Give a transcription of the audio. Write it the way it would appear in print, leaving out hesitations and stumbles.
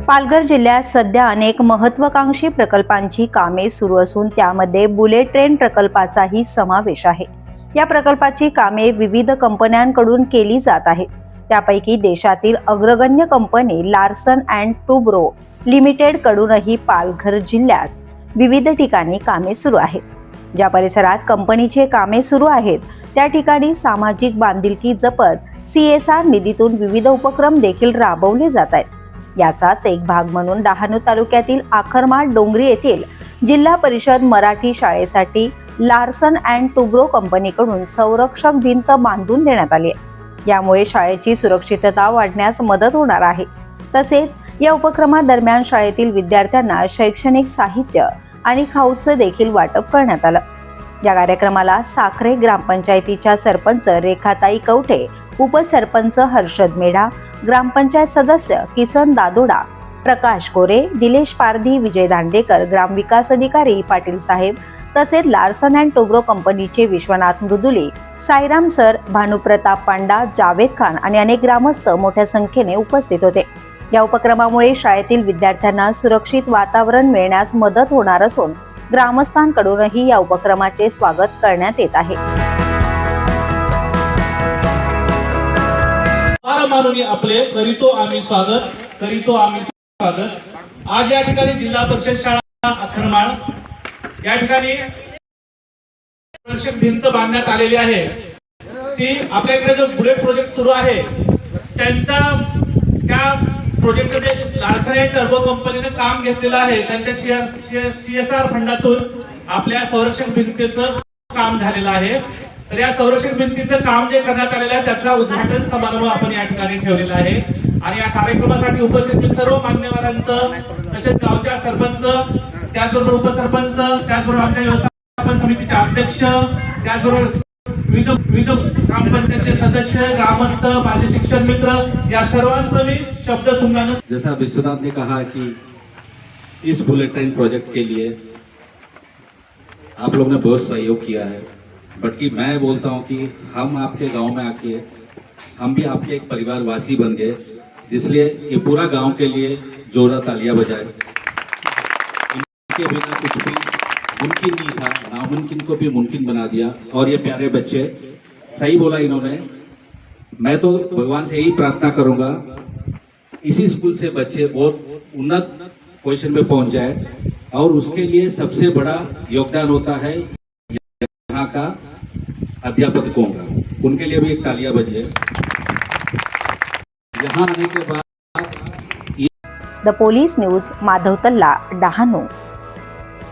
पालघर जिल्ह्यात सध्या अनेक महत्त्वाकांक्षी प्रकल्पांची कामे सुरू असून त्यामध्ये बुलेट ट्रेन प्रकल्पाचाही समावेश आहे। या प्रकल्पाची कामे विविध कंपन्यांकडून केली जात आहेत। त्यापैकी देशातील अग्रगण्य कंपनी लार्सन अँड टुब्रो लिमिटेड कडूनही पालघर जिल्ह्यात विविध ठिकाणी कामे सुरू आहेत। ज्या परिसरात कंपनीचे कामे सुरू आहेत त्या ठिकाणी सामाजिक बांधिलकी जपत CSR निधीतून विविध उपक्रम देखील राबवले जात आहेत। याचाच एक भाग म्हणून डहाणू तालुक्यातील आखरमाळ डोंगरी येथील जिल्हा परिषद मराठी शाळेसाठी लार्सन अँड टुब्रो कंपनीकडून संरक्षक भिंत बांधून देण्यात आली आहे। यामुळे शाळेची सुरक्षितता वाढण्यास मदत होणार आहे। तसेच या उपक्रमादरम्यान शाळेतील विद्यार्थ्यांना शैक्षणिक साहित्य आणि खाऊचं देखील वाटप करण्यात आलं। या कार्यक्रमाला साखरे ग्रामपंचायतीच्या सरपंच रेखाताई कवठे, उपसरपंच हर्षद मेढा, ग्रामपंचायत सदस्य किसन दादोडा, प्रकाश कोरे, दिलेश पारधी, विजय दांडेकर, ग्रामविकास अधिकारी पाटील साहेब तसेच लार्सन अँड टुब्रो कंपनीचे विश्वनाथ मृदुले, साईराम सर, भानुप्रताप पांडा, जावेद खान आणि अनेक ग्रामस्थ मोठ्या संख्येने उपस्थित होते। या उपक्रमामुळे शाळेतील विद्यार्थ्यांना सुरक्षित वातावरण मिळण्यास मदत होणार असून ग्रामस्थांकडूनही या उपक्रमाचे स्वागत करण्यात येत आहे। माननीय आपले करीतो आम्ही स्वागत। आज या ठिकाणी जिल्हा परिषद शाळा आखरमाळ या ठिकाणी सुरक्षित भिंत बांधण्यात आलेली आहे। ती आपल्याकडे जो बुलेट प्रोजेक्ट सुरू आहे त्यांचा त्या प्रोजेक्टचं जे लार्सन अँड टुब्रो कंपनीने काम घेतलेलं आहे त्यांच्या CSR फंडातून आपल्या संरक्षक भिंतीचं काम झालेलं आहे। तर या संरक्षक भिंतीचं काम जे करण्यात आलेलं आहे त्याचा उद्घाटन समारंभ आपण या ठिकाणी ठेवलेला आहे। आणि या कार्यक्रमासाठी उपस्थित सर्व मान्यवरांचं तसेच गावच्या सरपंच, त्याचबरोबर उपसरपंच, त्याचबरोबर आमच्या व्यवस्थापन समितीचे अध्यक्ष, त्याचबरोबर विविध ग्रामपंचायतचे सदस्य, ग्रामस्थ, माझे शिक्षक मित्र या सर्वांचं मी शब्द सुमनानं। जैसा विश्वनाथ ने कहा कि इस बुलेट ट्रेन प्रोजेक्ट के लिए आप लोगों ने बहुत सहयोग किया है, बल्कि मैं बोलता हूं कि हम आपके गांव में आके हम भी आपके एक परिवारवासी बन गए, जिसलिए ये पूरा गांव के लिए जोरदार तालियां बजाए। इनके बिना कुछ भी मुमकिन नहीं था, नामुमकिन को भी मुमकिन बना दिया। और ये प्यारे बच्चे, सही बोला इन्होंने। मैं तो भगवान से यही प्रार्थना करूंगा इसी स्कूल से बच्चे बहुत उन्नत पोजीशन में पहुंच जाए, और उसके लिए सबसे बड़ा योगदान होता है यहाँ का अध्यापकों का। उनके लिए भी एक तालियां बजे। यहाँ आने के बाद द पोलीस न्यूज, माधव तल्ला, डहाणू।